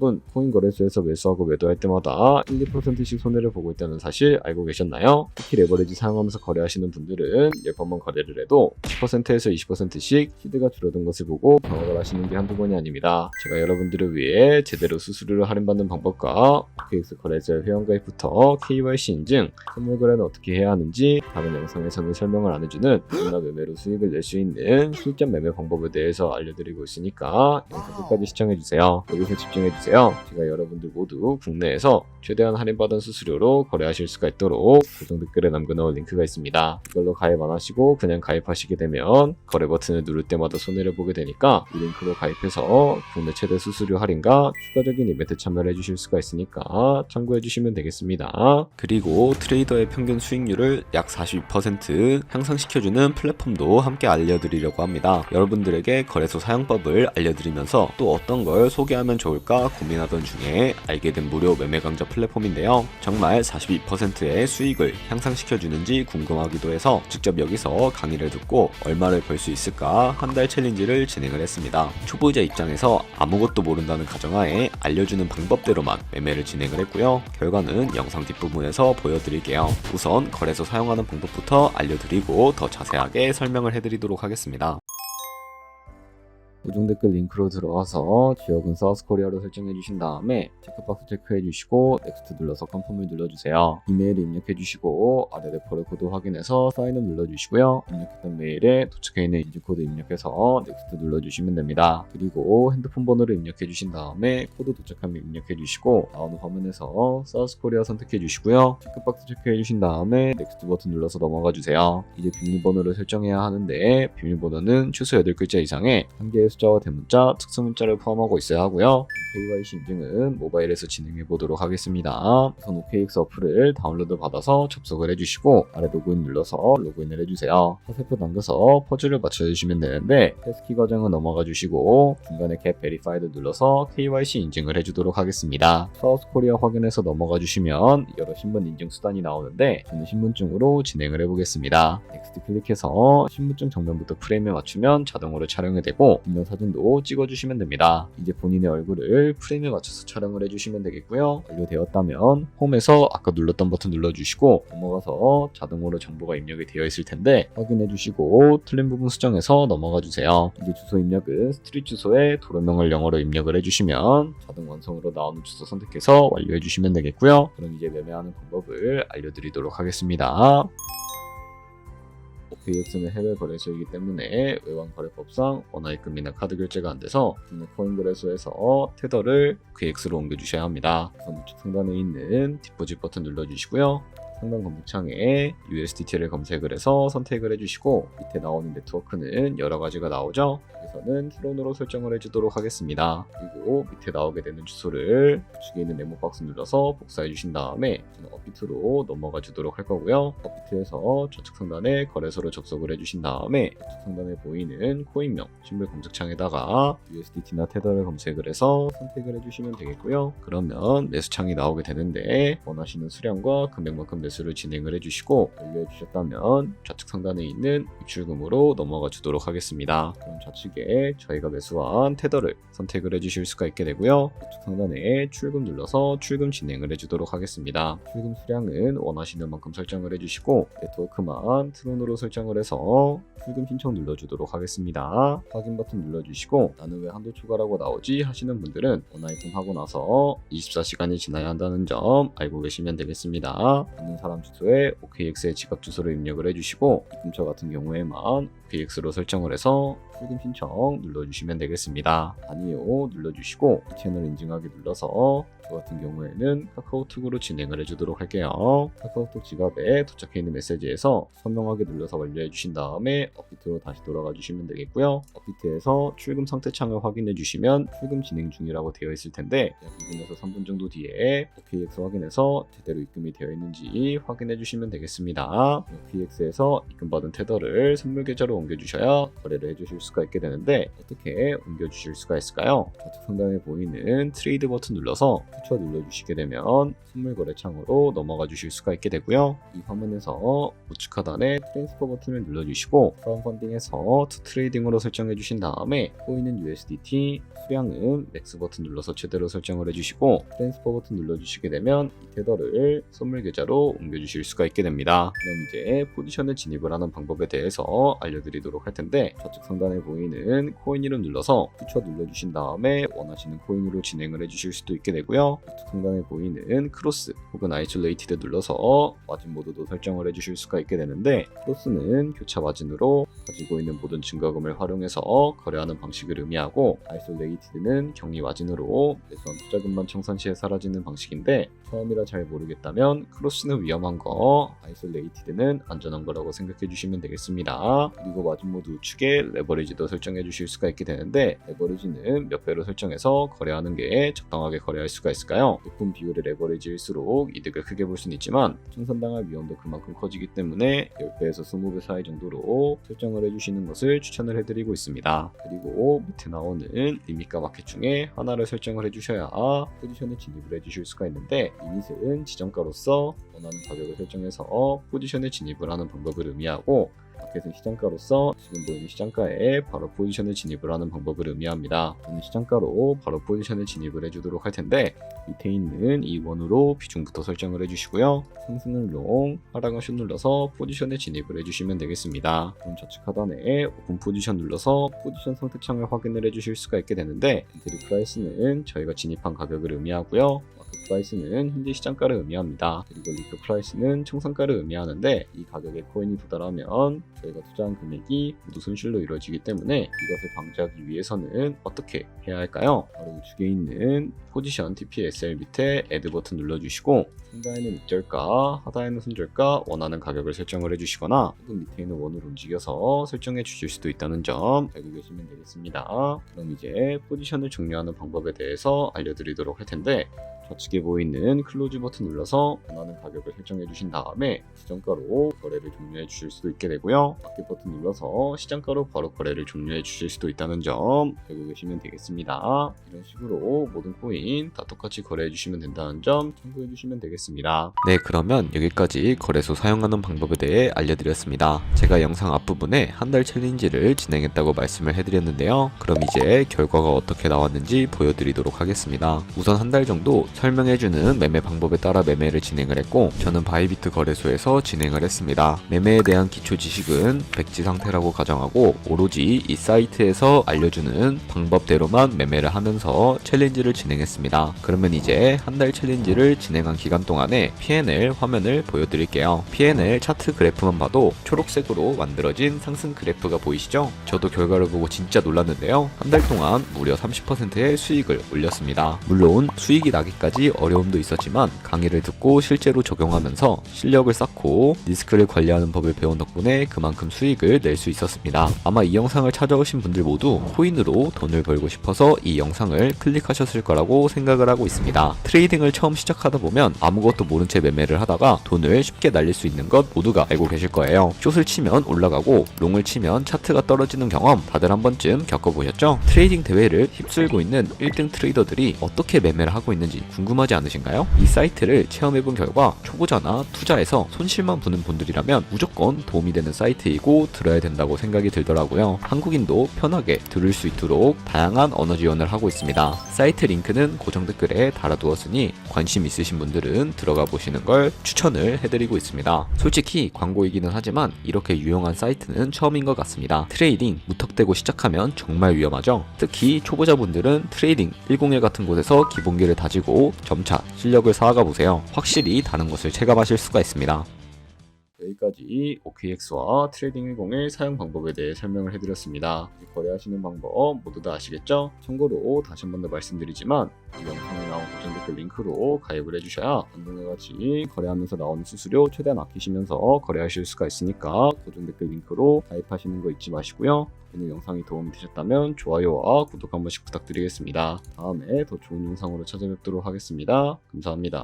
여러분, 코인 거래소에서 매수하고 매도할 때마다 1~2%씩 손해를 보고 있다는 사실 알고 계셨나요? 특히 레버리지 사용하면서 거래하시는 분들은 10번만 거래를 해도 10%에서 20%씩 시드가 줄어든 것을 보고 경악을 하시는 게 한두 번이 아닙니다. 제가 여러분들을 위해 제대로 수수료를 할인받는 방법과 OKX 거래소의 회원가입부터 KYC 인증, 선물 거래는 어떻게 해야 하는지 다른 영상에서는 설명을 안 해주는 누구나 매매로 수익을 낼 수 있는 실전 매매 방법에 대해서 알려드리고 있으니까 영상 끝까지 시청해주세요. 여기서 집중해주세요. 제가 여러분들 모두 국내에서 최대한 할인받은 수수료로 거래하실 수가 있도록 고정 댓글에 남겨놓은 링크가 있습니다. 이걸로 가입 안 하시고 그냥 가입하시게 되면 거래 버튼을 누를 때마다 손해를 보게 되니까 이 링크로 가입해서 국내 최대 수수료 할인과 추가적인 이벤트 참여를 해주실 수가 있으니까 참고해주시면 되겠습니다. 그리고 트레이더의 평균 수익률을 약 42% 향상시켜주는 플랫폼도 함께 알려드리려고 합니다. 여러분들에게 거래소 사용법을 알려드리면서 또 어떤 걸 소개하면 좋을까 고민하던 중에 알게 된 무료 매매 강좌 플랫폼인데요. 정말 42%의 수익을 향상시켜주는지 궁금하기도 해서 직접 여기서 강의를 듣고 얼마를 벌 수 있을까 한 달 챌린지를 진행을 했습니다. 초보자 입장에서 아무것도 모른다는 가정하에 알려주는 방법대로만 매매를 진행을 했고요. 결과는 영상 뒷부분에서 보여드릴게요. 우선 거래소 사용하는 방법부터 알려드리고 더 자세하게 설명을 해드리도록 하겠습니다. 고정 댓글 링크로 들어와서 지역은 사우스코리아로 설정해 주신 다음에 체크박스 체크해 주시고 넥스트 눌러서 컨펌을 눌러주세요. 이메일 입력해 주시고 아래 레퍼럴 코드 확인해서 사인업 눌러주시고요. 입력했던 메일에 도착해 있는 인증코드 입력해서 넥스트 눌러주시면 됩니다. 그리고 핸드폰 번호를 입력해 주신 다음에 코드 도착하면 입력해 주시고 나오는 화면에서 사우스코리아 선택해 주시고요. 체크박스 체크해 주신 다음에 넥스트 버튼 눌러서 넘어가 주세요. 이제 비밀번호를 설정해야 하는데 비밀번호는 최소 8글자 이상의 한 개의 숫자와 대문자, 특수문자를 포함하고 있어야 하고요. KYC 인증은 모바일에서 진행해 보도록 하겠습니다. 우선 OKX 어플을 다운로드 받아서 접속을 해주시고 아래 로그인 눌러서 로그인을 해주세요. 화살표 당겨서 퍼즐을 맞춰주시면 되는데 패스키 과정은 넘어가 주시고 중간에 Get Verified 눌러서 KYC 인증을 해주도록 하겠습니다. 사우스코리아 확인해서 넘어가 주시면 여러 신분 인증 수단이 나오는데 저는 신분증으로 진행을 해보겠습니다. 넥스트 클릭해서 신분증 정면부터 프레임에 맞추면 자동으로 촬영이 되고 사진도 찍어주시면 됩니다. 이제 본인의 얼굴을 프레임에 맞춰서 촬영을 해주시면 되겠고요. 완료되었다면 홈에서 아까 눌렀던 버튼 눌러주시고 넘어가서 자동으로 정보가 입력이 되어 있을 텐데 확인해주시고 틀린 부분 수정해서 넘어가주세요. 이제 주소 입력은 스트릿 주소에 도로명을 영어로 입력을 해주시면 자동 완성으로 나오는 주소 선택해서 완료해주시면 되겠고요. 그럼 이제 매매하는 방법을 알려드리도록 하겠습니다. OKX는 해외 거래소이기 때문에 외환거래법상 원화입금이나 카드 결제가 안 돼서 국내 코인 거래소에서 테더를 OKX로 옮겨주셔야 합니다. 우선 우측 상단에 있는 디포짓 버튼 눌러주시고요. 상단 검색창에 USDT를 검색을 해서 선택을 해주시고 밑에 나오는 네트워크는 여러 가지가 나오죠. 여기서는 트론으로 설정을 해주도록 하겠습니다. 그리고 밑에 나오게 되는 주소를 우측에 있는 네모 박스 눌러서 복사해 주신 다음에 저는 업비트로 넘어가 주도록 할 거고요. 업비트에서 좌측 상단에 거래소로 접속을 해주신 다음에 우측 상단에 보이는 코인명 신분 검색창에다가 USDT나 테더를 검색을 해서 선택을 해주시면 되겠고요. 그러면 매수창이 나오게 되는데 원하시는 수량과 금액만큼 매수를 진행을 해주시고 완료해 주셨다면 좌측 상단에 있는 입출금으로 넘어가 주도록 하겠습니다. 그럼 좌측에 저희가 매수한 테더를 선택을 해주실 수가 있게 되고요. 우측 상단에 출금 눌러서 출금 진행을 해주도록 하겠습니다. 출금 수량은 원하시는 만큼 설정을 해주시고 네트워크만 트론으로 설정을 해서 출금 신청 눌러주도록 하겠습니다. 확인 버튼 눌러주시고 나는 왜 한도 초과라고 나오지 하시는 분들은 원화입금하고 나서 24시간이 지나야 한다는 점 알고 계시면 되겠습니다. 있는 사람 주소에 OKX의 지갑 주소를 입력을 해주시고 입금처 같은 경우에만 OKX로 설정을 해서 출금 신청 눌러주시면 되겠습니다. 아니요 눌러주시고 이 채널 인증하기 눌러서 저 같은 경우에는 카카오톡으로 진행을 해주도록 할게요. 카카오톡 지갑에 도착해 있는 메시지에서 선명하게 눌러서 완료해 주신 다음에 업비트로 다시 돌아가 주시면 되겠고요. 업비트에서 출금 상태 창을 확인해 주시면 출금 진행 중이라고 되어 있을 텐데 약 2분에서 3분 정도 뒤에 OKX 확인해서 제대로 입금이 되어 있는지 확인해 주시면 되겠습니다. OKX에서 입금받은 테더를 선물 계좌로 코인으로 옮겨주셔야 거래를 해주실 수가 있게 되는데 어떻게 옮겨주실 수가 있을까요? 좌측 상단에 보이는 트레이드 버튼 눌러서 퓨처 눌러주시게 되면 선물 거래 창으로 넘어가 주실 수가 있게 되고요. 이 화면에서 우측 하단에 트랜스퍼 버튼을 눌러주시고 크라운 펀딩에서 투 트레이딩으로 설정해 주신 다음에 보이는 USDT 수량은 맥스 버튼 눌러서 최대로 설정을 해주시고 트랜스퍼 버튼 눌러주시게 되면 이 테더를 선물 계좌로 옮겨주실 수가 있게 됩니다. 그럼 이제 포지션에 진입을 하는 방법에 대해서 알려드리도록 할 텐데 좌측 상단에 보이는 코인 이름 눌러서 퓨처 눌러주신 다음에 원하시는 코인으로 진행을 해주실 수도 있게 되고요. 우측 상단에 보이는 크로스 혹은 아이솔레이티드 눌러서 마진 모드도 설정을 해주실 수가 있게 되는데 크로스는 교차 마진으로 가지고 있는 모든 증거금을 활용해서 거래하는 방식을 의미하고 아이솔레이티드는 격리 마진으로 매수한 투자금만 청산 시에 사라지는 방식인데 처음이라 잘 모르겠다면 크로스는 위험한 거, 아이솔레이티드는 안전한 거라고 생각해 주시면 되겠습니다. 그리고 마진 모드 우측에 레버리지도 설정해 주실 수가 있게 되는데 레버리지는 몇 배로 설정해서 거래하는 게 적당하게 거래할 수가 있을까요? 높은 비율의 레버리지일수록 이득을 크게 볼 수는 있지만 청산당할 위험도 그만큼 커지기 때문에 10배에서 20배 사이 정도로 설정을 해주시는 것을 추천을 해드리고 있습니다. 그리고 밑에 나오는 리밋과 마켓 중에 하나를 설정을 해주셔야 포지션에 진입을 해주실 수가 있는데 리밋은 지정가로서 원하는 가격을 설정해서 포지션에 진입을 하는 방법을 의미하고 마켓은 시장가로서 지금 보이는 시장가에 바로 포지션에 진입을 하는 방법을 의미합니다. 저는 시장가로 바로 포지션에 진입을 해주도록 할 텐데 밑에 있는 이 원으로 비중부터 설정을 해주시고요. 상승은 롱, 하락은 숏 눌러서 포지션에 진입을 해주시면 되겠습니다. 그럼 좌측 하단에 오픈 포지션 눌러서 포지션 선택창을 확인을 해주실 수가 있게 되는데 엔트리 프라이스는 저희가 진입한 가격을 의미하고요. 프라이스는 현재 시장가를 의미합니다. 그리고 리크 프라이스는 청산가를 의미하는데 이 가격에 코인이 도달하면 저희가 투자한 금액이 모두 손실로 이루어지기 때문에 이것을 방지하기 위해서는 어떻게 해야 할까요? 바로 우측에 있는 포지션 TPSL 밑에 애드 버튼 눌러주시고 상단에는 익절가, 하단에는 손절가 원하는 가격을 설정을 해주시거나 혹은 밑에 있는 원으로 움직여서 설정해 주실 수도 있다는 점 알고 계시면 되겠습니다. 그럼 이제 포지션을 종료하는 방법에 대해서 알려드리도록 할 텐데 좌측에 보이는 클로즈 버튼 눌러서 원하는 가격을 설정해 주신 다음에 시장가로 거래를 종료해 주실 수도 있게 되고요. 마켓 버튼 눌러서 시장가로 바로 거래를 종료해 주실 수도 있다는 점 알고 계시면 되겠습니다. 이런 식으로 모든 코인 다 똑같이 거래해 주시면 된다는 점 참고해 주시면 되겠습니다. 네, 그러면 여기까지 거래소 사용하는 방법에 대해 알려드렸습니다. 제가 영상 앞부분에 한 달 챌린지를 진행했다고 말씀을 해드렸는데요. 그럼 이제 결과가 어떻게 나왔는지 보여드리도록 하겠습니다. 우선 한 달 정도 설명해주는 매매 방법에 따라 매매를 진행을 했고 저는 바이비트 거래소에서 진행을 했습니다. 매매에 대한 기초 지식은 백지 상태라고 가정하고 오로지 이 사이트에서 알려주는 방법대로만 매매를 하면서 챌린지를 진행했습니다. 그러면 이제 한 달 챌린지를 진행한 기간 동안에 P&L 화면을 보여드릴게요. P&L 차트 그래프만 봐도 초록색으로 만들어진 상승 그래프가 보이시죠? 저도 결과를 보고 진짜 놀랐는데요. 한 달 동안 무려 30%의 수익을 올렸습니다. 물론 수익이 나기까지 어려움도 있었지만 강의를 듣고 실제로 적용하면서 실력을 쌓고 리스크를 관리하는 법을 배운 덕분에 그만큼 수익을 낼 수 있었습니다. 아마 이 영상을 찾아오신 분들 모두 코인으로 돈을 벌고 싶어서 이 영상을 클릭하셨을 거라고 생각을 하고 있습니다. 트레이딩을 처음 시작하다 보면 아무것도 모른 채 매매를 하다가 돈을 쉽게 날릴 수 있는 것 모두가 알고 계실 거예요. 숏을 치면 올라가고 롱을 치면 차트가 떨어지는 경험 다들 한 번쯤 겪어보셨죠? 트레이딩 대회를 휩쓸고 있는 1등 트레이더들이 어떻게 매매를 하고 있는지 궁금하지 않으신가요? 이 사이트를 체험해본 결과 초보자나 투자에서 손실만 보는 분들이라면 무조건 도움이 되는 사이트이고 들어야 된다고 생각이 들더라고요. 한국인도 편하게 들을 수 있도록 다양한 언어 지원을 하고 있습니다. 사이트 링크는 고정 댓글에 달아두었으니 관심 있으신 분들은 들어가 보시는 걸 추천을 해드리고 있습니다. 솔직히 광고이기는 하지만 이렇게 유용한 사이트는 처음인 것 같습니다. 트레이딩 무턱대고 시작하면 정말 위험하죠. 특히 초보자분들은 트레이딩 101 같은 곳에서 기본기를 다지고 점차 실력을 쌓아가 보세요. 확실히 다른 것을 체감하실 수가 있습니다. 여기까지 OKX와 트레이딩 101 사용 방법에 대해 설명을 해드렸습니다. 거래하시는 방법 모두 다 아시겠죠? 참고로 다시 한 번 더 말씀드리지만 이 영상에 나온 고정 댓글 링크로 가입을 해주셔야 방송에같이 거래하면서 나오는 수수료 최대한 아끼시면서 거래하실 수가 있으니까 고정 댓글 링크로 가입하시는 거 잊지 마시고요. 오늘 영상이 도움이 되셨다면 좋아요와 구독 한 번씩 부탁드리겠습니다. 다음에 더 좋은 영상으로 찾아뵙도록 하겠습니다. 감사합니다.